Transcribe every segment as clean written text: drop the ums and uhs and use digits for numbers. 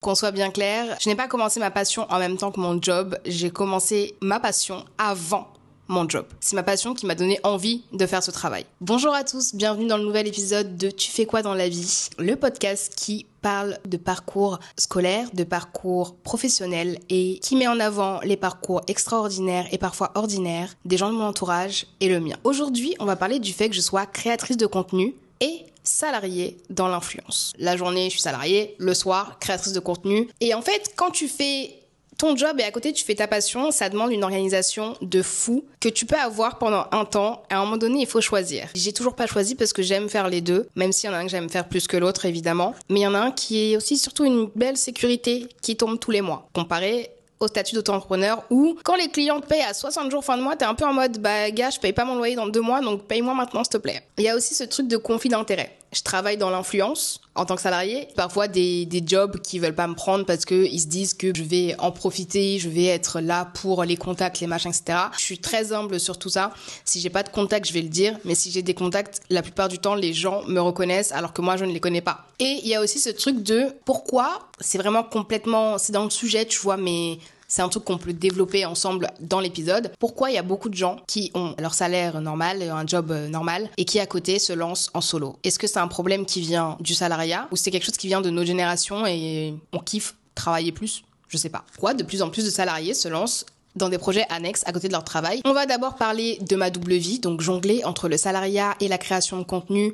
Qu'on soit bien clair, je n'ai pas commencé ma passion en même temps que mon job, j'ai commencé ma passion avant mon job. C'est ma passion qui m'a donné envie de faire ce travail. Bonjour à tous, bienvenue dans le nouvel épisode de Tu fais quoi dans la vie, le podcast qui parle de parcours scolaire, de parcours professionnel et qui met en avant les parcours extraordinaires et parfois ordinaires des gens de mon entourage et le mien. Aujourd'hui, on va parler du fait que je sois créatrice de contenu et salariée dans l'influence. La journée, je suis salariée, le soir, créatrice de contenu. Et en fait, quand tu fais ton job et à côté tu fais ta passion, ça demande une organisation de fou que tu peux avoir pendant un temps. À un moment donné, il faut choisir. J'ai toujours pas choisi parce que j'aime faire les deux, même s'il y en a un que j'aime faire plus que l'autre évidemment. Mais il y en a un qui est aussi surtout une belle sécurité qui tombe tous les mois, comparé au statut d'auto-entrepreneur où quand les clients te payent à 60 jours fin de mois, t'es un peu en mode bah gars, je paye pas mon loyer dans 2 mois donc paye-moi maintenant s'il te plaît. Il y a aussi ce truc de conflit d'intérêt. Je travaille dans l'influence en tant que salarié. Parfois des jobs qui veulent pas me prendre parce que ils se disent que je vais en profiter, je vais être là pour les contacts, les machins, etc. Je suis très humble sur tout ça. Si j'ai pas de contacts, je vais le dire. Mais si j'ai des contacts, la plupart du temps, les gens me reconnaissent alors que moi, je ne les connais pas. Et il y a aussi ce truc de pourquoi, c'est vraiment complètement, c'est dans le sujet, tu vois, mais c'est un truc qu'on peut développer ensemble dans l'épisode. Pourquoi il y a beaucoup de gens qui ont leur salaire normal, un job normal, et qui à côté se lancent en solo? Est-ce que c'est un problème qui vient du salariat ou c'est quelque chose qui vient de notre génération et on kiffe travailler plus? Je sais pas. Pourquoi de plus en plus de salariés se lancent dans des projets annexes à côté de leur travail? On va d'abord parler de ma double vie, donc jongler entre le salariat et la création de contenu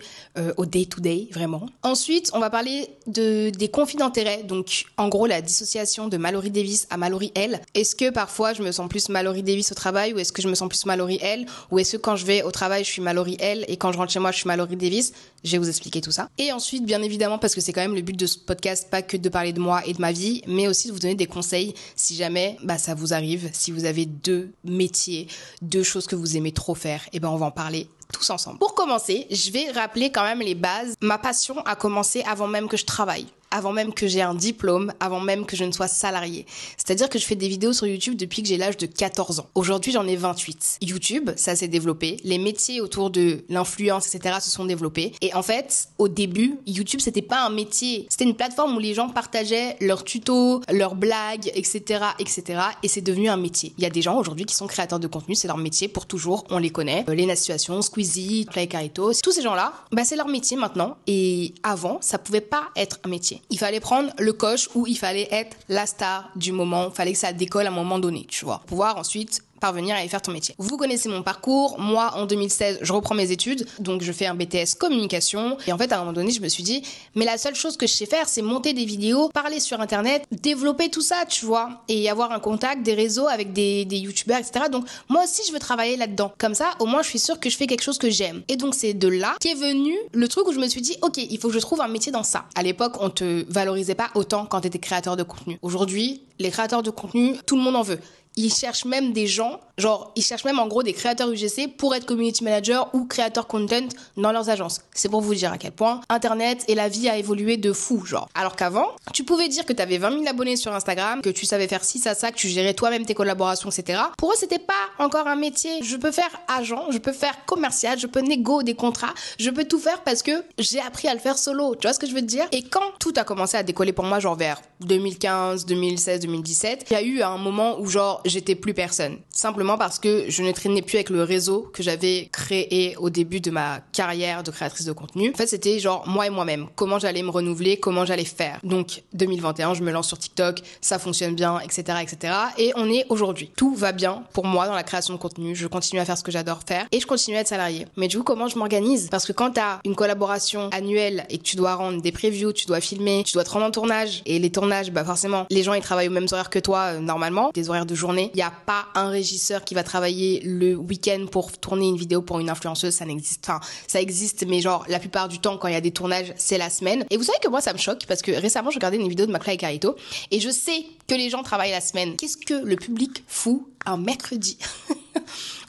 au day-to-day, vraiment. Ensuite, on va parler des conflits d'intérêts, donc en gros la dissociation de Mallory Davis à Mallory L. Est-ce que parfois je me sens plus Mallory Davis au travail ou est-ce que je me sens plus Mallory L? Ou est-ce que quand je vais au travail je suis Mallory L et quand je rentre chez moi je suis Mallory Davis? Je vais vous expliquer tout ça. Et ensuite, bien évidemment, parce que c'est quand même le but de ce podcast, pas que de parler de moi et de ma vie, mais aussi de vous donner des conseils si jamais ça vous arrive, si vous avez 2 métiers, 2 choses que vous aimez trop faire, et on va en parler tous ensemble. Pour commencer, je vais rappeler quand même les bases. Ma passion a commencé avant même que je travaille, avant même que j'ai un diplôme, avant même que je ne sois salariée. C'est-à-dire que je fais des vidéos sur YouTube depuis que j'ai l'âge de 14 ans. Aujourd'hui, j'en ai 28. YouTube, ça s'est développé. Les métiers autour de l'influence, etc. se sont développés. Et en fait, au début, YouTube, c'était pas un métier. C'était une plateforme où les gens partageaient leurs tutos, leurs blagues, etc., etc. Et c'est devenu un métier. Il y a des gens aujourd'hui qui sont créateurs de contenu, c'est leur métier pour toujours. On les connaît. Lena Situation, Squeezie, Clay Carito, tous ces gens-là, c'est leur métier maintenant. Et avant, ça pouvait pas être un métier. Il fallait prendre le coche ou il fallait être la star du moment. Il fallait que ça décolle à un moment donné, tu vois. Pour pouvoir ensuite parvenir à y faire ton métier. Vous connaissez mon parcours. Moi, en 2016, je reprends mes études. Donc, je fais un BTS communication. Et en fait, à un moment donné, je me suis dit, mais la seule chose que je sais faire, c'est monter des vidéos, parler sur Internet, développer tout ça, tu vois. Et avoir un contact, des réseaux avec des youtubeurs, etc. Donc, moi aussi, je veux travailler là-dedans. Comme ça, au moins, je suis sûre que je fais quelque chose que j'aime. Et donc, c'est de là qu'est venu le truc où je me suis dit, ok, il faut que je trouve un métier dans ça. À l'époque, on te valorisait pas autant quand t'étais créateur de contenu. Aujourd'hui, les créateurs de contenu, tout le monde en veut. Ils cherchent même des gens, ils cherchent même en gros des créateurs UGC pour être community manager ou créateur content dans leurs agences. C'est pour vous dire à quel point Internet et la vie a évolué de fou, Alors qu'avant, tu pouvais dire que t'avais 20 000 abonnés sur Instagram, que tu savais faire ci, ça, que tu gérais toi-même tes collaborations, etc. Pour eux, c'était pas encore un métier. Je peux faire agent, je peux faire commercial, je peux négo des contrats, je peux tout faire parce que j'ai appris à le faire solo. Tu vois ce que je veux te dire? Et quand tout a commencé à décoller pour moi, vers 2015, 2016, 2017, il y a eu un moment où j'étais plus personne. Simplement parce que je ne traînais plus avec le réseau que j'avais créé au début de ma carrière de créatrice de contenu. En fait, c'était moi et moi-même. Comment j'allais me renouveler, comment j'allais faire. Donc, 2021, je me lance sur TikTok, ça fonctionne bien, etc., etc. Et on est aujourd'hui. Tout va bien pour moi dans la création de contenu. Je continue à faire ce que j'adore faire et je continue à être salariée. Mais du coup, comment je m'organise? Parce que quand t'as une collaboration annuelle et que tu dois rendre des previews, tu dois filmer, tu dois te rendre en tournage. Et les tournages, forcément, les gens, ils travaillent aux mêmes horaires que toi, normalement. Des horaires de journée. Il n'y a pas un régisseur qui va travailler le week-end pour tourner une vidéo pour une influenceuse, ça n'existe. Enfin, ça existe, mais la plupart du temps, quand il y a des tournages, c'est la semaine. Et vous savez que moi, ça me choque parce que récemment, je regardais une vidéo de Clay Carito et je sais que les gens travaillent la semaine. Qu'est-ce que le public fout un mercredi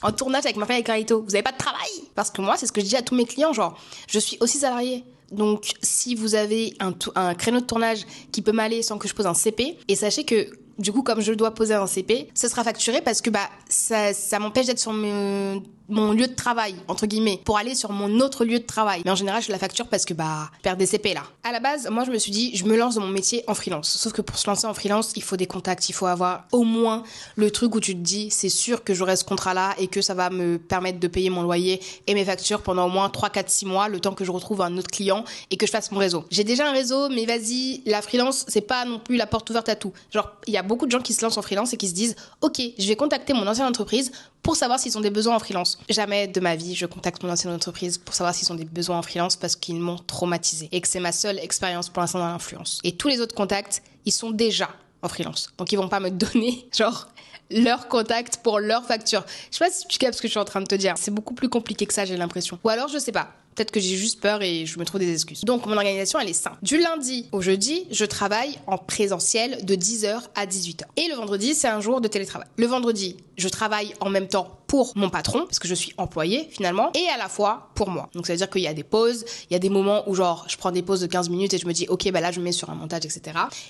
en tournage avec Clay Carito? Vous n'avez pas de travail? Parce que moi, c'est ce que je dis à tous mes clients, je suis aussi salariée. Donc, si vous avez un créneau de tournage qui peut m'aller sans que je pose un CP, et sachez que du coup, comme je dois poser un CP, ça sera facturé parce que ça m'empêche d'être sur mon lieu de travail, entre guillemets, pour aller sur mon autre lieu de travail. Mais en général, je la facture parce que je perds des CP là. À la base, moi je me suis dit, je me lance dans mon métier en freelance. Sauf que pour se lancer en freelance, il faut des contacts, il faut avoir au moins le truc où tu te dis, c'est sûr que j'aurai ce contrat-là et que ça va me permettre de payer mon loyer et mes factures pendant au moins 3, 4, 6 mois, le temps que je retrouve un autre client et que je fasse mon réseau. J'ai déjà un réseau, mais vas-y, la freelance, c'est pas non plus la porte ouverte à tout. Genre, il y a beaucoup de gens qui se lancent en freelance et qui se disent, ok, je vais contacter mon ancienne entreprise pour savoir s'ils ont des besoins en freelance. Jamais de ma vie, je contacte mon ancienne entreprise pour savoir s'ils ont des besoins en freelance parce qu'ils m'ont traumatisé et que c'est ma seule expérience pour l'instant dans l'influence. Et tous les autres contacts, ils sont déjà en freelance. Donc, ils vont pas me donner, genre, leur contact pour leur facture. Je sais pas si tu captes ce que je suis en train de te dire. C'est beaucoup plus compliqué que ça, j'ai l'impression. Ou alors, je sais pas. Peut-être que j'ai juste peur et je me trouve des excuses. Donc, mon organisation, elle est simple. Du lundi au jeudi, je travaille en présentiel de 10h à 18h. Et le vendredi, c'est un jour de télétravail. Le vendredi, je travaille en même temps pour mon patron, parce que je suis employée finalement, et à la fois pour moi. Donc ça veut dire qu'il y a des pauses, il y a des moments où genre je prends des pauses de 15 minutes et je me dis ok là je me mets sur un montage, etc.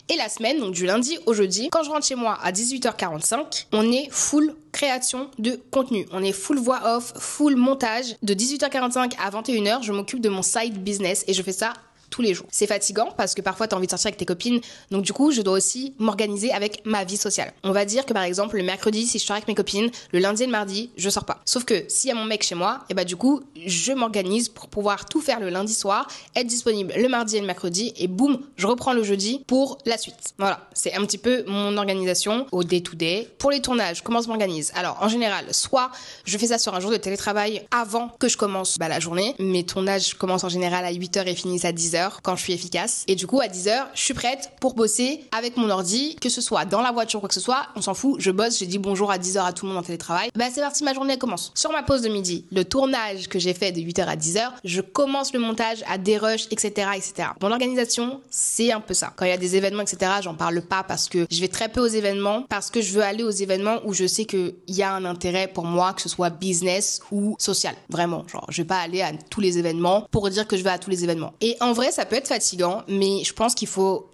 Et la semaine, donc du lundi au jeudi, quand je rentre chez moi à 18h45, on est full création de contenu. On est full voix off, full montage. De 18h45 à 21h, je m'occupe de mon side business et je fais ça tous les jours. C'est fatigant parce que parfois t'as envie de sortir avec tes copines, donc du coup je dois aussi m'organiser avec ma vie sociale. On va dire que par exemple le mercredi, si je sors avec mes copines, le lundi et le mardi je sors pas. Sauf que s'il y a mon mec chez moi, et du coup je m'organise pour pouvoir tout faire le lundi soir, être disponible le mardi et le mercredi, et boum, je reprends le jeudi pour la suite. Voilà, c'est un petit peu mon organisation au day to day. Pour les tournages, comment je m'organise? Alors en général, soit je fais ça sur un jour de télétravail avant que je commence la journée. Mes tournages commencent en général à 8h et finissent à 10h quand je suis efficace. Et du coup, à 10h, je suis prête pour bosser avec mon ordi, que ce soit dans la voiture ou quoi que ce soit. On s'en fout, je bosse, j'ai dit bonjour à 10h à tout le monde en télétravail. C'est parti, ma journée elle commence. Sur ma pause de midi, le tournage que j'ai fait de 8h à 10h, je commence le montage à des rushs, etc., etc. Mon organisation, c'est un peu ça. Quand il y a des événements, etc., j'en parle pas parce que je vais très peu aux événements, parce que je veux aller aux événements où je sais qu'il y a un intérêt pour moi, que ce soit business ou social. Vraiment, genre, je vais pas aller à tous les événements pour dire que je vais à tous les événements. Et en vrai, ça peut être fatigant, mais je pense qu'il faut,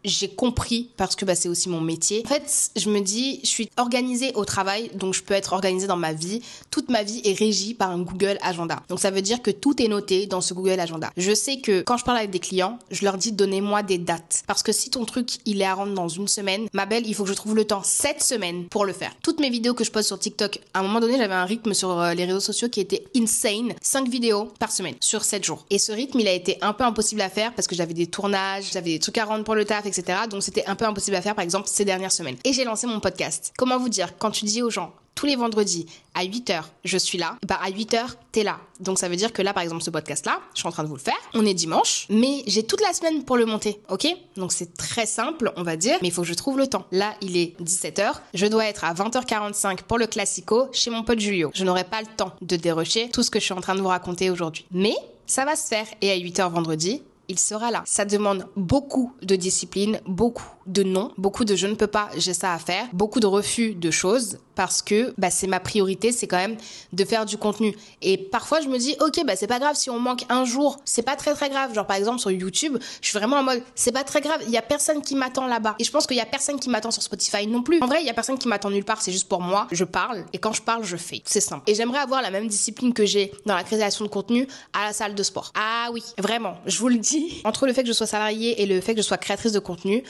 j'ai compris parce que c'est aussi mon métier. En fait, je me dis, je suis organisée au travail, donc je peux être organisée dans ma vie. Toute ma vie est régie par un Google Agenda. Donc ça veut dire que tout est noté dans ce Google Agenda. Je sais que quand je parle avec des clients, je leur dis donnez-moi des dates. Parce que si ton truc, il est à rendre dans une semaine, ma belle, il faut que je trouve le temps 7 semaines pour le faire. Toutes mes vidéos que je poste sur TikTok, à un moment donné, j'avais un rythme sur les réseaux sociaux qui était insane. 5 vidéos par semaine sur 7 jours. Et ce rythme, il a été un peu impossible à faire parce que j'avais des tournages, j'avais des trucs à rendre pour le taf, etc. Donc c'était un peu impossible à faire, par exemple, ces dernières semaines. Et j'ai lancé mon podcast. Comment vous dire, quand tu dis aux gens, tous les vendredis, à 8h, je suis là, à 8h, t'es là. Donc ça veut dire que là, par exemple, ce podcast-là, je suis en train de vous le faire. On est dimanche, mais j'ai toute la semaine pour le monter, ok? Donc c'est très simple, on va dire, mais il faut que je trouve le temps. Là, il est 17h, je dois être à 20h45 pour le Classico chez mon pote Julio. Je n'aurai pas le temps de dérocher tout ce que je suis en train de vous raconter aujourd'hui. Mais ça va se faire. Et à 8h vendredi, il sera là. Ça demande beaucoup de discipline, beaucoup de non, beaucoup de je ne peux pas, j'ai ça à faire, beaucoup de refus de choses parce que c'est ma priorité, c'est quand même de faire du contenu. Et parfois je me dis ok, c'est pas grave si on manque un jour, c'est pas très très grave. Genre par exemple sur YouTube, je suis vraiment en mode c'est pas très grave, il y a personne qui m'attend là-bas. Et je pense qu'il y a personne qui m'attend sur Spotify non plus. En vrai, il y a personne qui m'attend nulle part, c'est juste pour moi, je parle et quand je parle, je fais. C'est simple. Et j'aimerais avoir la même discipline que j'ai dans la création de contenu à la salle de sport. Ah oui, vraiment, je vous le dis. Entre le fait que je sois salariée et le fait que je sois créatrice de contenu,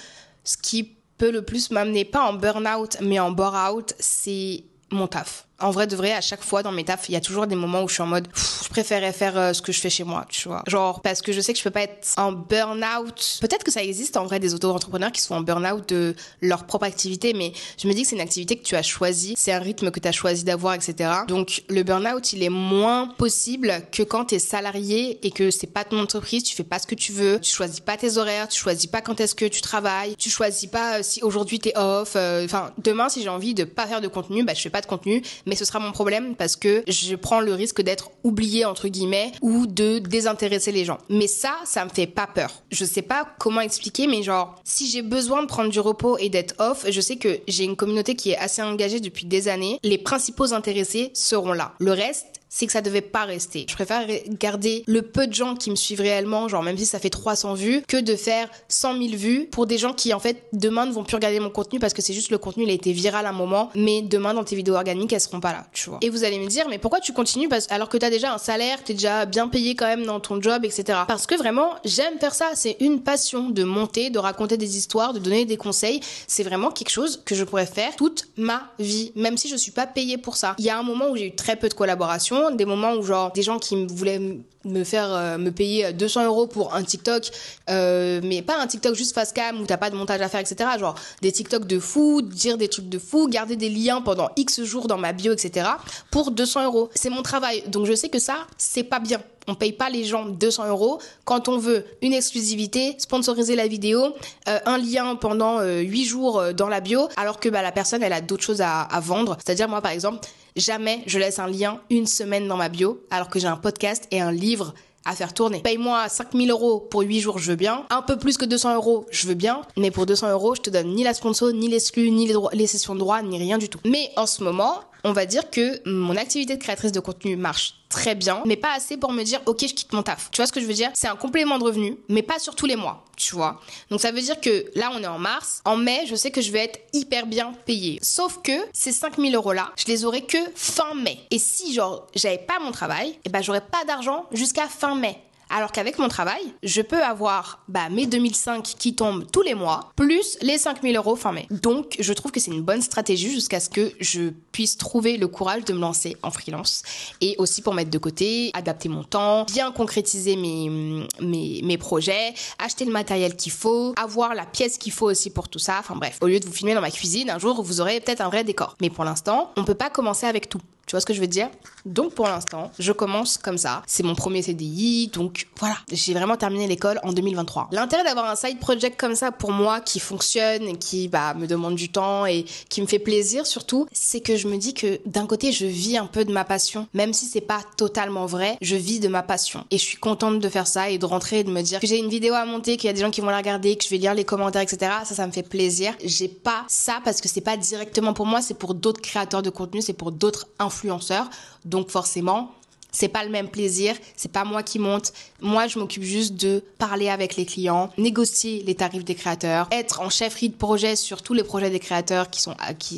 ce qui peut le plus m'amener pas en burn-out mais en bore-out, c'est mon taf. En vrai de vrai, à chaque fois dans mes tafs, il y a toujours des moments où je suis en mode je préférais faire ce que je fais chez moi, tu vois. Genre parce que je sais que je peux pas être en burn-out. Peut-être que ça existe en vrai des auto-entrepreneurs qui sont en burn-out de leur propre activité, mais je me dis que c'est une activité que tu as choisie, c'est un rythme que tu as choisi d'avoir, etc. Donc le burn-out, il est moins possible que quand t'es salarié et que c'est pas ton entreprise, tu fais pas ce que tu veux, tu choisis pas tes horaires, tu choisis pas quand est-ce que tu travailles, tu choisis pas si aujourd'hui t'es off. Demain si j'ai envie de pas faire de contenu, je fais pas de contenu. Mais ce sera mon problème parce que je prends le risque d'être oubliée entre guillemets ou de désintéresser les gens. Mais ça me fait pas peur. Je sais pas comment expliquer, mais si j'ai besoin de prendre du repos et d'être off, je sais que j'ai une communauté qui est assez engagée depuis des années. Les principaux intéressés seront là. Le reste, c'est que ça devait pas rester. Je préfère garder le peu de gens qui me suivent réellement, genre même si ça fait 300 vues, que de faire 100 000 vues pour des gens qui en fait demain ne vont plus regarder mon contenu parce que c'est juste le contenu il a été viral à un moment, mais demain dans tes vidéos organiques elles seront pas là, tu vois. Et vous allez me dire mais pourquoi tu continues alors que t'as déjà un salaire, t'es déjà bien payé quand même dans ton job, etc. Parce que vraiment j'aime faire ça, c'est une passion de monter, de raconter des histoires, de donner des conseils, c'est vraiment quelque chose que je pourrais faire toute ma vie, même si je suis pas payée pour ça. Il y a un moment où j'ai eu très peu de collaborations, des moments où genre des gens qui voulaient me faire me payer 200 € pour un TikTok, mais pas un TikTok juste face cam où t'as pas de montage à faire, etc. Genre des TikTok de fou, dire des trucs de fou, garder des liens pendant X jours dans ma bio, etc. pour 200 €. C'est mon travail, donc je sais que ça, c'est pas bien. On paye pas les gens 200 € quand on veut une exclusivité, sponsoriser la vidéo, un lien pendant 8 jours dans la bio, alors que la personne, elle a d'autres choses à vendre. C'est-à-dire, moi, par exemple, jamais je laisse un lien une semaine dans ma bio, alors que j'ai un podcast et un livre à faire tourner. Paye-moi 5 000 € pour 8 jours, je veux bien. Un peu plus que 200 €, je veux bien. Mais pour 200 €, je te donne ni la sponsor, ni l'exclu, ni les sessions de droit, ni rien du tout. Mais en ce moment, on va dire que mon activité de créatrice de contenu marche très bien, mais pas assez pour me dire ok, je quitte mon taf. Tu vois ce que je veux dire? C'est un complément de revenu, mais pas sur tous les mois, tu vois. Donc ça veut dire que là on est en mars, en mai je sais que je vais être hyper bien payée. Sauf que ces 5 000 € là, je les aurai que fin mai. Et si genre j'avais pas mon travail, j'aurais pas d'argent jusqu'à fin mai. Alors qu'avec mon travail, je peux avoir mes 2005 qui tombent tous les mois, plus les 5 000 € fin mai. Donc, je trouve que c'est une bonne stratégie jusqu'à ce que je puisse trouver le courage de me lancer en freelance. Et aussi pour mettre de côté, adapter mon temps, bien concrétiser mes projets, acheter le matériel qu'il faut, avoir la pièce qu'il faut aussi pour tout ça. Enfin bref, au lieu de vous filmer dans ma cuisine, un jour, vous aurez peut-être un vrai décor. Mais pour l'instant, on peut pas commencer avec tout. Tu vois ce que je veux dire? Donc pour l'instant, je commence comme ça. C'est mon premier CDI, donc voilà. J'ai vraiment terminé l'école en 2023. L'intérêt d'avoir un side project comme ça pour moi qui fonctionne, et qui me demande du temps et qui me fait plaisir surtout, c'est que je me dis que d'un côté, je vis un peu de ma passion. Même si c'est pas totalement vrai, je vis de ma passion. Et je suis contente de faire ça et de rentrer et de me dire que j'ai une vidéo à monter, qu'il y a des gens qui vont la regarder, que je vais lire les commentaires, etc. Ça me fait plaisir. J'ai pas ça parce que c'est pas directement pour moi, c'est pour d'autres créateurs de contenu, c'est pour d'autres influenceurs. Donc forcément, c'est pas le même plaisir, c'est pas moi qui monte. Moi, je m'occupe juste de parler avec les clients, négocier les tarifs des créateurs, être en chefferie de projet sur tous les projets des créateurs qui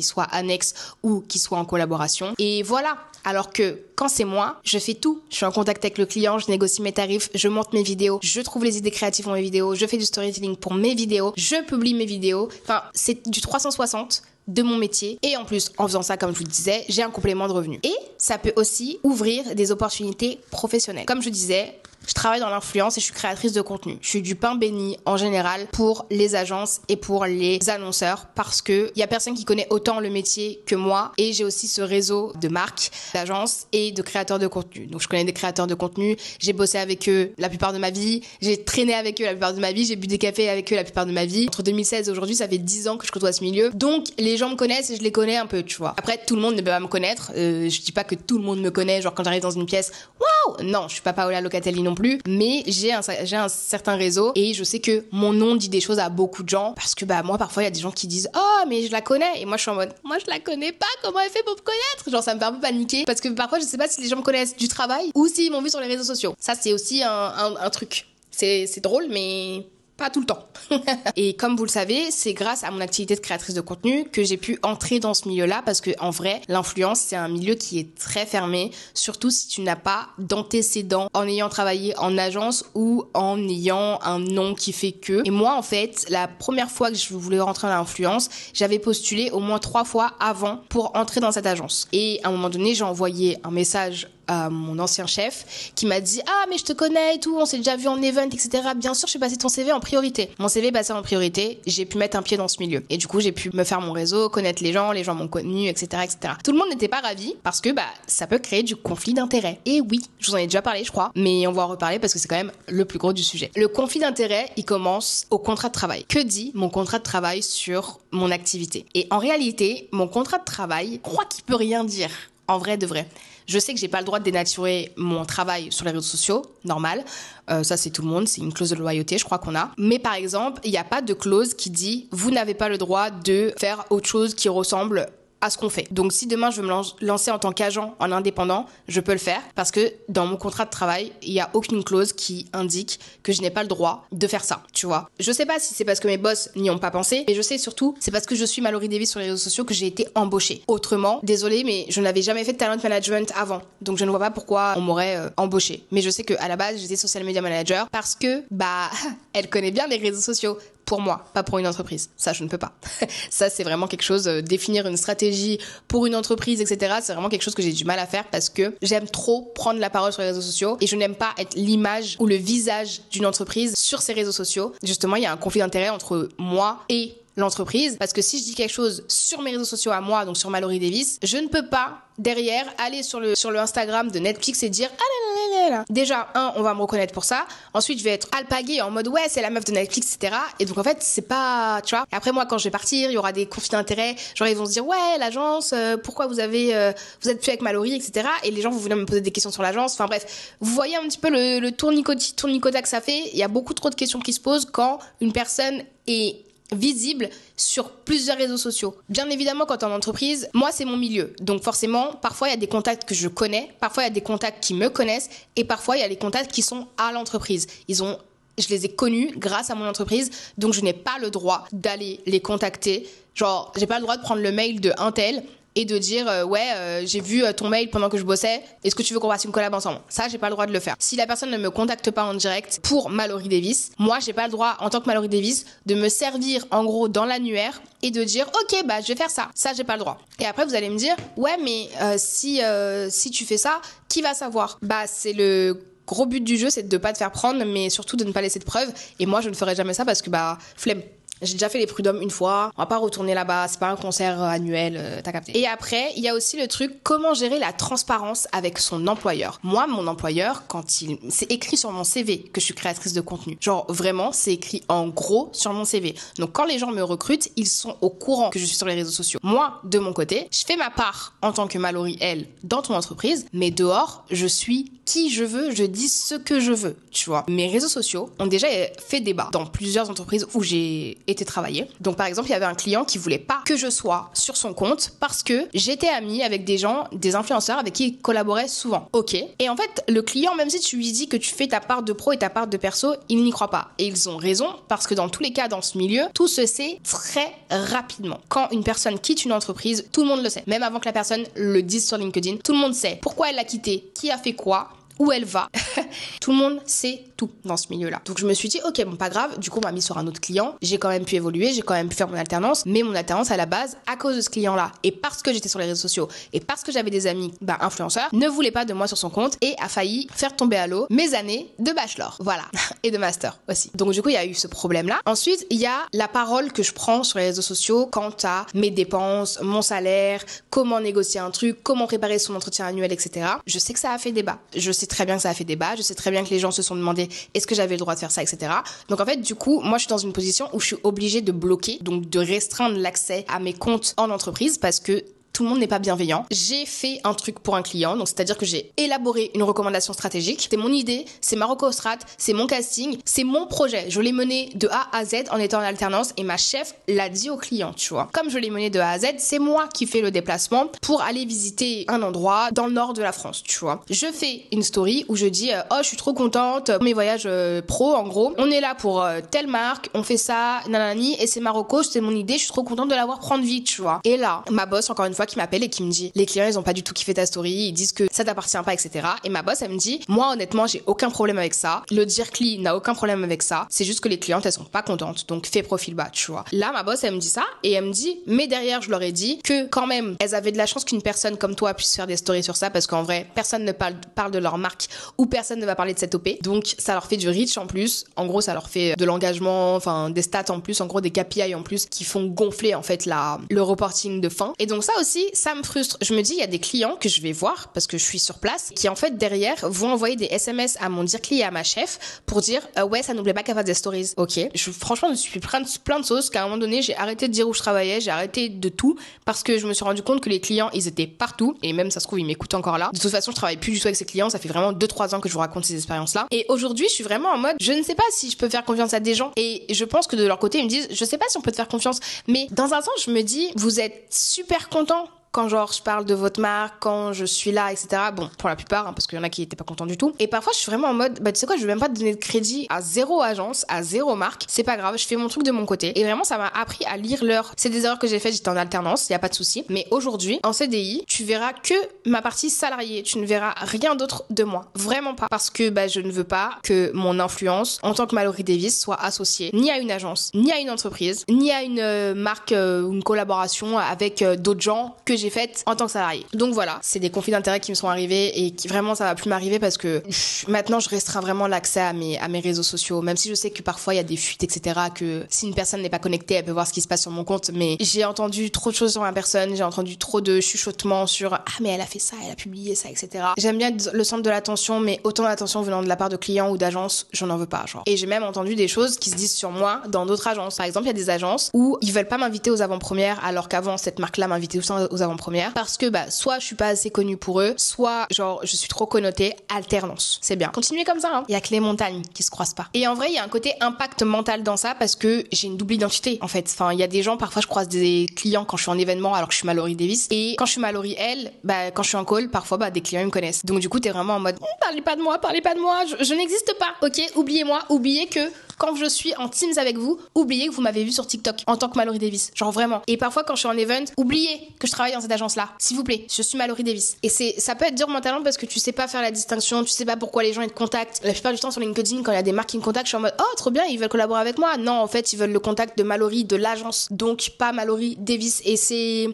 soient annexes ou qui soient en collaboration. Et voilà. Alors que quand c'est moi, je fais tout. Je suis en contact avec le client, je négocie mes tarifs, je monte mes vidéos, je trouve les idées créatives pour mes vidéos, je fais du storytelling pour mes vidéos, je publie mes vidéos. Enfin, c'est du 360 de mon métier. Et en plus, en faisant ça, comme je vous le disais, j'ai un complément de revenu. Et ça peut aussi ouvrir des opportunités professionnelles. Comme je disais, je travaille dans l'influence et je suis créatrice de contenu. Je suis du pain béni en général pour les agences et pour les annonceurs parce que il y a personne qui connaît autant le métier que moi et j'ai aussi ce réseau de marques, d'agences et de créateurs de contenu. Donc je connais des créateurs de contenu, j'ai bossé avec eux la plupart de ma vie, j'ai traîné avec eux la plupart de ma vie, j'ai bu des cafés avec eux la plupart de ma vie. Entre 2016 et aujourd'hui, ça fait 10 ans que je côtoie ce milieu. Donc les gens me connaissent et je les connais un peu, tu vois. Après, tout le monde ne peut pas me connaître. Je dis pas que tout le monde me connaît, genre quand j'arrive dans une pièce, waouh! Non, je suis pas Paola Locatelli non plus, mais j'ai un certain réseau et je sais que mon nom dit des choses à beaucoup de gens parce que moi parfois il y a des gens qui disent oh mais je la connais et moi je suis en mode moi je la connais pas, comment elle fait pour me connaître, genre ça me fait un peu paniquer parce que parfois je sais pas si les gens me connaissent du travail ou s'ils m'ont vu sur les réseaux sociaux. Ça c'est aussi un truc, c'est drôle mais pas tout le temps. Et comme vous le savez, c'est grâce à mon activité de créatrice de contenu que j'ai pu entrer dans ce milieu-là parce que en vrai, l'influence, c'est un milieu qui est très fermé, surtout si tu n'as pas d'antécédents en ayant travaillé en agence ou en ayant un nom qui fait que. Et moi, en fait, la première fois que je voulais rentrer dans l'influence, j'avais postulé au moins 3 fois avant pour entrer dans cette agence. Et à un moment donné, j'ai envoyé un message à mon ancien chef qui m'a dit ah mais je te connais et tout, on s'est déjà vu en event, etc. Bien sûr je suis passé ton CV en priorité. Mon CV est passé en priorité, j'ai pu mettre un pied dans ce milieu et du coup j'ai pu me faire mon réseau, connaître les gens m'ont connu, etc., etc. Tout le monde n'était pas ravi parce que ça peut créer du conflit d'intérêts. Et oui, je vous en ai déjà parlé je crois, mais on va en reparler parce que c'est quand même le plus gros du sujet. Le conflit d'intérêts, il commence au contrat de travail. Que dit mon contrat de travail sur mon activité? Et en réalité, mon contrat de travail, je crois qu'il peut rien dire. En vrai de vrai. Je sais que j'ai pas le droit de dénaturer mon travail sur les réseaux sociaux, normal. Ça, c'est tout le monde, c'est une clause de loyauté, je crois qu'on a. Mais par exemple, il n'y a pas de clause qui dit « Vous n'avez pas le droit de faire autre chose qui ressemble à ce qu'on fait. Donc si demain je veux me lancer en tant qu'agent en indépendant, je peux le faire parce que dans mon contrat de travail, il n'y a aucune clause qui indique que je n'ai pas le droit de faire ça, tu vois. Je sais pas si c'est parce que mes boss n'y ont pas pensé, mais je sais surtout c'est parce que je suis Mallory Davis sur les réseaux sociaux que j'ai été embauchée. Autrement, désolée, mais je n'avais jamais fait de talent management avant, donc je ne vois pas pourquoi on m'aurait embauchée. Mais je sais qu'à la base, j'étais social media manager parce que, elle connaît bien les réseaux sociaux. Pour moi, pas pour une entreprise. Ça, je ne peux pas. Ça, c'est vraiment quelque chose, définir une stratégie pour une entreprise, etc. C'est vraiment quelque chose que j'ai du mal à faire parce que j'aime trop prendre la parole sur les réseaux sociaux et je n'aime pas être l'image ou le visage d'une entreprise sur ces réseaux sociaux. Justement, il y a un conflit d'intérêt entre moi et l'entreprise, parce que si je dis quelque chose sur mes réseaux sociaux à moi, donc sur Mallory Davis, je ne peux pas derrière aller sur le Instagram de Netflix et dire déjà, on va me reconnaître pour ça, ensuite je vais être alpaguée en mode ouais c'est la meuf de Netflix, etc. Et donc en fait c'est pas, tu vois, et après moi quand je vais partir il y aura des conflits d'intérêts, genre ils vont se dire ouais l'agence, pourquoi vous êtes plus avec Mallory, etc. Et les gens vont venir me poser des questions sur l'agence, enfin bref, vous voyez un petit peu le tournicotat que ça fait. Il y a beaucoup trop de questions qui se posent quand une personne est visible sur plusieurs réseaux sociaux. Bien évidemment, quand t'es en entreprise, moi, c'est mon milieu. Donc forcément, parfois, il y a des contacts que je connais, parfois, il y a des contacts qui me connaissent, et parfois, il y a des contacts qui sont à l'entreprise. Je les ai connus grâce à mon entreprise, donc je n'ai pas le droit d'aller les contacter. Genre, j'ai pas le droit de prendre le mail de un tel et de dire j'ai vu ton mail pendant que je bossais, est-ce que tu veux qu'on fasse une collab ensemble? Ça, j'ai pas le droit de le faire. Si la personne ne me contacte pas en direct pour Mallory Davis, moi j'ai pas le droit en tant que Mallory Davis de me servir en gros dans l'annuaire et de dire ok je vais faire ça. Ça, j'ai pas le droit. Et après vous allez me dire ouais mais si tu fais ça, qui va savoir? C'est le gros but du jeu, c'est de pas te faire prendre, mais surtout de ne pas laisser de preuves. Et moi je ne ferai jamais ça parce que flemme. J'ai déjà fait les prud'hommes une fois, on va pas retourner là-bas, c'est pas un concert annuel, t'as capté. Et après, il y a aussi le truc, comment gérer la transparence avec son employeur. Moi, mon employeur, c'est écrit sur mon CV que je suis créatrice de contenu. Genre, vraiment, c'est écrit en gros sur mon CV. Donc, quand les gens me recrutent, ils sont au courant que je suis sur les réseaux sociaux. Moi, de mon côté, je fais ma part en tant que Mallory, elle, dans ton entreprise, mais dehors, je suis qui je veux, je dis ce que je veux, tu vois. Mes réseaux sociaux ont déjà fait débat dans plusieurs entreprises où j'ai été travailler. Donc par exemple, il y avait un client qui voulait pas que je sois sur son compte parce que j'étais amie avec des gens, des influenceurs avec qui il collaborait souvent. Ok. Et en fait, le client, même si tu lui dis que tu fais ta part de pro et ta part de perso, il n'y croit pas. Et ils ont raison parce que dans tous les cas, dans ce milieu, tout se sait très rapidement. Quand une personne quitte une entreprise, tout le monde le sait. Même avant que la personne le dise sur LinkedIn, tout le monde sait pourquoi elle l'a quitté, qui a fait quoi, où elle va. Tout le monde sait tout dans ce milieu-là. Donc je me suis dit, ok, bon, pas grave. Du coup, on m'a mis sur un autre client. J'ai quand même pu évoluer, j'ai quand même pu faire mon alternance. Mais mon alternance, à la base, à cause de ce client-là, et parce que j'étais sur les réseaux sociaux, et parce que j'avais des amis influenceurs, ne voulait pas de moi sur son compte et a failli faire tomber à l'eau mes années de bachelor. Voilà. Et de master aussi. Donc du coup, il y a eu ce problème-là. Ensuite, il y a la parole que je prends sur les réseaux sociaux quant à mes dépenses, mon salaire, comment négocier un truc, comment préparer son entretien annuel, etc. Je sais que ça a fait débat. Je sais très bien que ça a fait débat. Je sais très bien que les gens se sont demandé est-ce que j'avais le droit de faire ça, etc. Donc en fait, du coup, moi, je suis dans une position où je suis obligée de bloquer, donc de restreindre l'accès à mes comptes en entreprise parce que tout le monde n'est pas bienveillant. J'ai fait un truc pour un client, donc c'est-à-dire que j'ai élaboré une recommandation stratégique. C'est mon idée, c'est ma recostrat, c'est mon casting, c'est mon projet. Je l'ai mené de A à Z en étant en alternance et ma chef l'a dit au client, tu vois. Comme je l'ai mené de A à Z, c'est moi qui fais le déplacement pour aller visiter un endroit dans le nord de la France, tu vois. Je fais une story où je dis oh, je suis trop contente, mes voyages pro, en gros. On est là pour telle marque, on fait ça, nanani, et c'est ma reco, c'est mon idée, je suis trop contente de l'avoir prendre vite, tu vois. Et là, ma boss, encore une fois, qui m'appelle et qui me dit les clients ils ont pas du tout kiffé ta story, ils disent que ça t'appartient pas, etc. Et ma boss elle me dit moi honnêtement j'ai aucun problème avec ça, le Dirkly n'a aucun problème avec ça, c'est juste que les clientes elles sont pas contentes, donc fais profil bas, tu vois. Là ma boss elle me dit ça et elle me dit mais derrière je leur ai dit que quand même elles avaient de la chance qu'une personne comme toi puisse faire des stories sur ça parce qu'en vrai personne ne parle de leur marque ou personne ne va parler de cette OP, donc ça leur fait du reach en plus, en gros ça leur fait de l'engagement, enfin des stats en plus, en gros des KPI en plus qui font gonfler en fait le reporting de fin. Et donc ça aussi ça me frustre. Je me dis, il y a des clients que je vais voir parce que je suis sur place qui en fait derrière vont envoyer des SMS à mon Dirkly et à ma chef pour dire ouais ça nous plaît pas qu'elle fasse des stories. Ok. Franchement je me suis plein de sauces qu'à un moment donné j'ai arrêté de dire où je travaillais, j'ai arrêté de tout parce que je me suis rendu compte que les clients ils étaient partout et même ça se trouve ils m'écoutent encore là. De toute façon je travaille plus du tout avec ces clients, ça fait vraiment 2-3 ans que je vous raconte ces expériences là et aujourd'hui je suis vraiment en mode je ne sais pas si je peux faire confiance à des gens et je pense que de leur côté ils me disent je sais pas si on peut te faire confiance, mais dans un sens je me dis vous êtes super contents quand genre je parle de votre marque, quand je suis là, etc. Bon, pour la plupart, hein, parce qu'il y en a qui étaient pas contents du tout. Et parfois, je suis vraiment en mode, bah tu sais quoi, je vais même pas te donner de crédit à zéro agence, à zéro marque. C'est pas grave, je fais mon truc de mon côté. Et vraiment, ça m'a appris à lire l'heure. C'est des erreurs que j'ai faites, j'étais en alternance, y a pas de souci. Mais aujourd'hui, en CDI, tu verras que ma partie salariée. Tu ne verras rien d'autre de moi. Vraiment pas. Parce que bah, je ne veux pas que mon influence en tant que Mallory Davis soit associée ni à une agence, ni à une entreprise, ni à une marque, une collaboration avec d'autres gens que j'ai faites en tant que salarié. Donc voilà, c'est des conflits d'intérêts qui me sont arrivés et qui vraiment ça va plus m'arriver parce que maintenant je restreins vraiment l'accès à mes réseaux sociaux, même si je sais que parfois il y a des fuites, etc., que si une personne n'est pas connectée, elle peut voir ce qui se passe sur mon compte, mais j'ai entendu trop de choses sur ma personne, j'ai entendu trop de chuchotements sur ah mais elle a fait ça, elle a publié ça, etc. J'aime bien être le centre de l'attention, mais autant d'attention venant de la part de clients ou d'agences, j'en en veux pas, genre. Et j'ai même entendu des choses qui se disent sur moi dans d'autres agences. Par exemple, il y a des agences où ils veulent pas m'inviter aux avant-premières alors qu'avant cette marque-là m'invitait aussi aux avant-premières parce que bah soit je suis pas assez connue pour eux, soit genre je suis trop connotée. Alternance, c'est bien. Continuez comme ça, hein. Il y a que les montagnes qui se croisent pas. Et en vrai, il y a un côté impact mental dans ça parce que j'ai une double identité en fait. Enfin, il y a des gens, parfois je croise des clients quand je suis en événement alors que je suis Mallory Davis, et quand je suis Mallory elle, bah quand je suis en call, parfois bah des clients ils me connaissent. Donc du coup, t'es vraiment en mode parlez pas de moi, je n'existe pas. OK, oubliez-moi, oubliez que quand je suis en Teams avec vous, oubliez que vous m'avez vu sur TikTok en tant que Mallory Davis. Genre vraiment. Et parfois, quand je suis en event, oubliez que je travaille dans cette agence-là. S'il vous plaît, je suis Mallory Davis. Et ça peut être dur mentalement parce que tu sais pas faire la distinction, tu sais pas pourquoi les gens ils te contactent. La plupart du temps sur LinkedIn, quand il y a des marques qui me contactent, je suis en mode oh trop bien, ils veulent collaborer avec moi. Non, en fait, ils veulent le contact de Mallory, de l'agence, donc pas Mallory Davis. Et c'est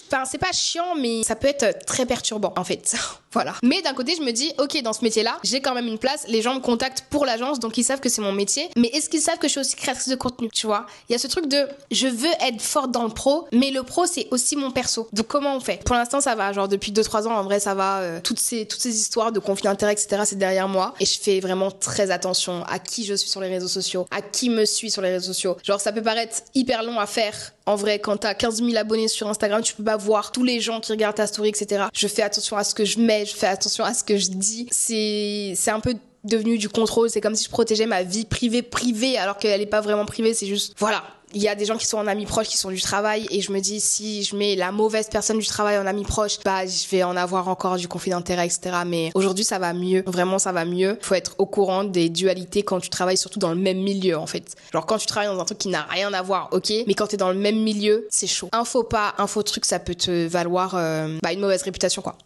pas chiant, mais ça peut être très perturbant en fait. Voilà. Mais d'un côté, je me dis, ok, dans ce métier-là, j'ai quand même une place. Les gens me contactent pour l'agence, donc ils savent que c'est mon métier. Mais est-ce qu'ils savent que je suis aussi créatrice de contenu, tu vois? Il y a ce truc de, je veux être forte dans le pro, mais le pro, c'est aussi mon perso. Donc comment on fait? Pour l'instant, ça va. Genre depuis 2-3 ans, en vrai, ça va. Toutes ces histoires de conflits d'intérêts, etc., c'est derrière moi. Et je fais vraiment très attention à qui je suis sur les réseaux sociaux, à qui me suit sur les réseaux sociaux. Genre, ça peut paraître hyper long à faire. En vrai, quand t'as 15 000 abonnés sur Instagram, tu peux pas voir tous les gens qui regardent ta story, etc. Je fais attention à ce que je mets, je fais attention à ce que je dis. C'est un peu devenu du contrôle. C'est comme si je protégeais ma vie privée, alors qu'elle est pas vraiment privée. C'est juste, voilà. Il y a des gens qui sont en amis proches, qui sont du travail, et je me dis, si je mets la mauvaise personne du travail en ami proche, bah, je vais en avoir encore du conflit d'intérêt, etc. Mais aujourd'hui, ça va mieux. Vraiment, ça va mieux. Faut être au courant des dualités quand tu travailles, surtout dans le même milieu, en fait. Genre, quand tu travailles dans un truc qui n'a rien à voir, ok, mais quand t'es dans le même milieu, c'est chaud. Un faux pas, un faux truc, ça peut te valoir, une mauvaise réputation, quoi.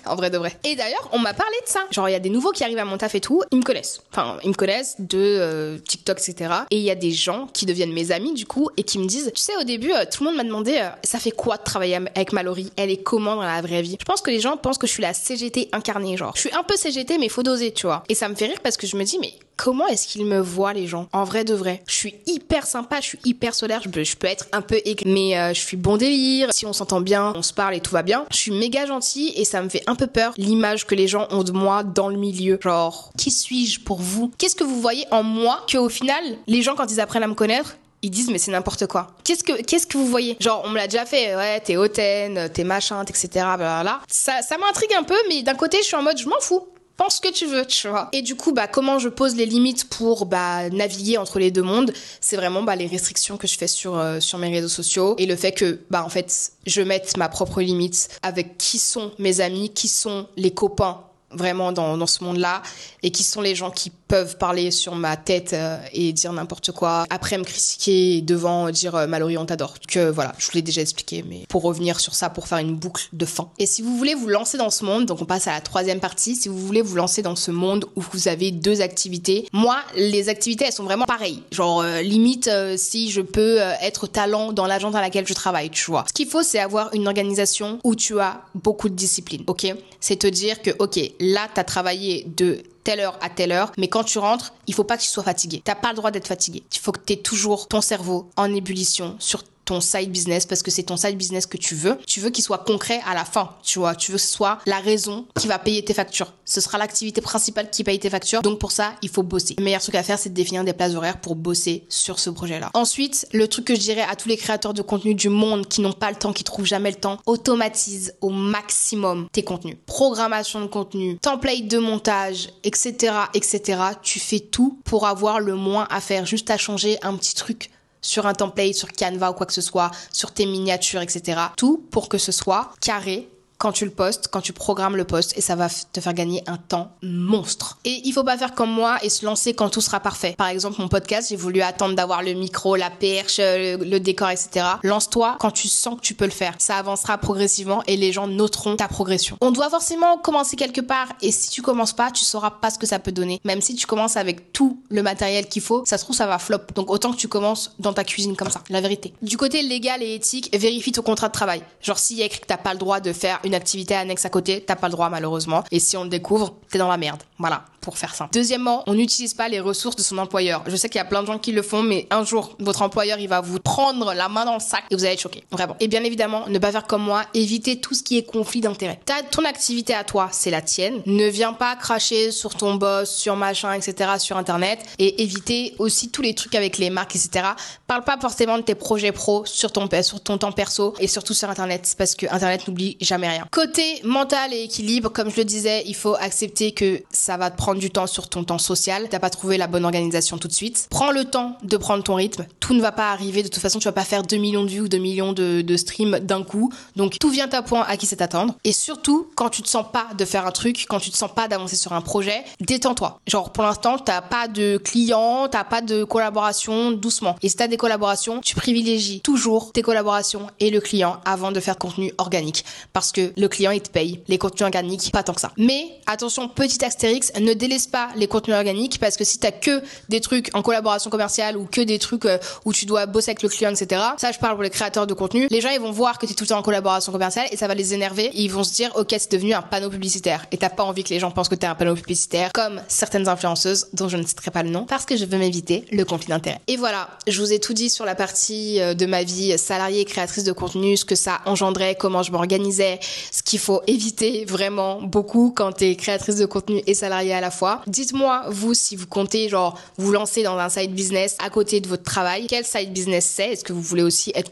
En vrai de vrai. Et d'ailleurs, on m'a parlé de ça. Genre, il y a des nouveaux qui arrivent à mon taf et tout, ils me connaissent. Enfin, ils me connaissent de TikTok, etc. Et il y a des gens qui deviennent mes amis, du coup, et qui me disent, tu sais, au début, tout le monde m'a demandé, ça fait quoi de travailler avec Mallory? Elle est comment dans la vraie vie? Je pense que les gens pensent que je suis la CGT incarnée, genre. Je suis un peu CGT, mais faut doser, tu vois. Et ça me fait rire parce que je me dis, mais comment est-ce qu'ils me voient, les gens? En vrai de vrai. Je suis hyper sympa, je suis hyper solaire, je peux être un peu aigrie, mais je suis bon délire. Si on s'entend bien, on se parle et tout va bien. Je suis méga gentille et ça me fait un peu peur l'image que les gens ont de moi dans le milieu. Genre, qui suis-je pour vous? Qu'est-ce que vous voyez en moi que au final, les gens, quand ils apprennent à me connaître, ils disent mais c'est n'importe quoi. Qu'est-ce que vous voyez? Genre on me l'a déjà fait, ouais, t'es hautaine, t'es machin, etc. Blablabla. Ça m'intrigue un peu, mais d'un côté je suis en mode je m'en fous. Pense ce que tu veux, tu vois. Et du coup, bah, comment je pose les limites pour naviguer entre les deux mondes, c'est vraiment les restrictions que je fais sur mes réseaux sociaux et le fait que en fait, je mette ma propre limite avec qui sont mes amis, qui sont les copains vraiment dans ce monde-là et qui sont les gens qui peuvent parler sur ma tête et dire n'importe quoi, après me critiquer et devant dire Mallory on t'adore. Que voilà, je vous l'ai déjà expliqué, mais pour revenir sur ça, pour faire une boucle de fin. Et si vous voulez vous lancer dans ce monde, donc on passe à la troisième partie, si vous voulez vous lancer dans ce monde où vous avez deux activités, moi les activités elles sont vraiment pareilles, genre limite si je peux être talent dans l'agence dans laquelle je travaille, tu vois. Ce qu'il faut c'est avoir une organisation où tu as beaucoup de discipline, ok? C'est te dire que ok, là t'as travaillé de telle heure à telle heure, mais quand tu rentres, il faut pas que tu sois fatigué. T'as pas le droit d'être fatigué. Il faut que t'aies toujours ton cerveau en ébullition sur ton side business parce que c'est ton side business que tu veux. Tu veux qu'il soit concret à la fin, tu vois. Tu veux que ce soit la raison qui va payer tes factures. Ce sera l'activité principale qui paye tes factures. Donc pour ça, il faut bosser. Le meilleur truc à faire, c'est de définir des plages horaires pour bosser sur ce projet-là. Ensuite, le truc que je dirais à tous les créateurs de contenu du monde qui n'ont pas le temps, qui trouvent jamais le temps, automatise au maximum tes contenus. Programmation de contenu, template de montage, etc., etc. Tu fais tout pour avoir le moins à faire. Juste à changer un petit truc sur un template, sur Canva ou quoi que ce soit, sur tes miniatures, etc. Tout pour que ce soit carré quand tu le postes, quand tu programmes le post, et ça va te faire gagner un temps monstre. Et il faut pas faire comme moi et se lancer quand tout sera parfait. Par exemple, mon podcast, j'ai voulu attendre d'avoir le micro, la perche, le décor, etc. Lance-toi quand tu sens que tu peux le faire. Ça avancera progressivement et les gens noteront ta progression. On doit forcément commencer quelque part, et si tu commences pas, tu sauras pas ce que ça peut donner. Même si tu commences avec tout le matériel qu'il faut, ça se trouve ça va flop. Donc autant que tu commences dans ta cuisine comme ça, la vérité. Du côté légal et éthique, vérifie ton contrat de travail. Genre s'il y a écrit que t'as pas le droit de faire une activité annexe à côté, t'as pas le droit malheureusement. Et si on le découvre, t'es dans la merde. Voilà, pour faire simple. Deuxièmement, on n'utilise pas les ressources de son employeur. Je sais qu'il y a plein de gens qui le font, mais un jour, votre employeur, il va vous prendre la main dans le sac et vous allez être choqués. Vraiment. Et bien évidemment, ne pas faire comme moi, éviter tout ce qui est conflit d'intérêts. Ton activité à toi, c'est la tienne. Ne viens pas cracher sur ton boss, sur machin, etc., sur Internet. Et éviter aussi tous les trucs avec les marques, etc. Parle pas forcément de tes projets pro sur ton temps perso et surtout sur Internet, parce que Internet n'oublie jamais rien. Côté mental et équilibre, comme je le disais, il faut accepter que ça va te prendre du temps sur ton temps social. T'as pas trouvé la bonne organisation tout de suite. Prends le temps de prendre ton rythme. Tout ne va pas arriver. De toute façon, tu vas pas faire 2 millions de vues ou 2 millions de streams d'un coup. Donc, tout vient à point à qui c'est attendre. Et surtout, quand tu te sens pas de faire un truc, quand tu te sens pas d'avancer sur un projet, détends-toi. Genre, pour l'instant, t'as pas de clients, t'as pas de collaboration, doucement. Et si t'as des collaborations, tu privilégies toujours tes collaborations et le client avant de faire contenu organique. Parce que le client, il te paye. Les contenus organiques, pas tant que ça. Mais, attention, petit astérix, ne délaisse pas les contenus organiques, parce que si t'as que des trucs en collaboration commerciale ou que des trucs où tu dois bosser avec le client, etc. Ça, je parle pour les créateurs de contenu. Les gens, ils vont voir que t'es tout le temps en collaboration commerciale et ça va les énerver. Et ils vont se dire, ok, c'est devenu un panneau publicitaire. Et t'as pas envie que les gens pensent que t'es un panneau publicitaire, comme certaines influenceuses, dont je ne citerai pas le nom, parce que je veux m'éviter le conflit d'intérêts. Et voilà, je vous ai tout dit sur la partie de ma vie salariée et créatrice de contenu, ce que ça engendrait, comment je m'organisais, ce qu'il faut éviter vraiment beaucoup quand t'es créatrice de contenu et salariée à la fois. Dites-moi, vous, si vous comptez genre vous lancer dans un side business à côté de votre travail, quel side business c'est? Est-ce que vous voulez aussi être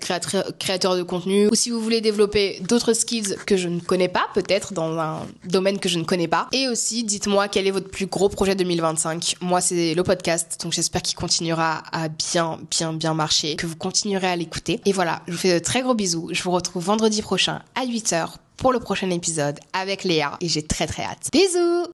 créateur de contenu, ou si vous voulez développer d'autres skills que je ne connais pas, peut-être dans un domaine que je ne connais pas? Et aussi, dites-moi quel est votre plus gros projet 2025. Moi, c'est le podcast, donc j'espère qu'il continuera à bien marcher, que vous continuerez à l'écouter. Et voilà, je vous fais de très gros bisous. Je vous retrouve vendredi prochain à 8h pour le prochain épisode avec Léa et j'ai très hâte. Bisous!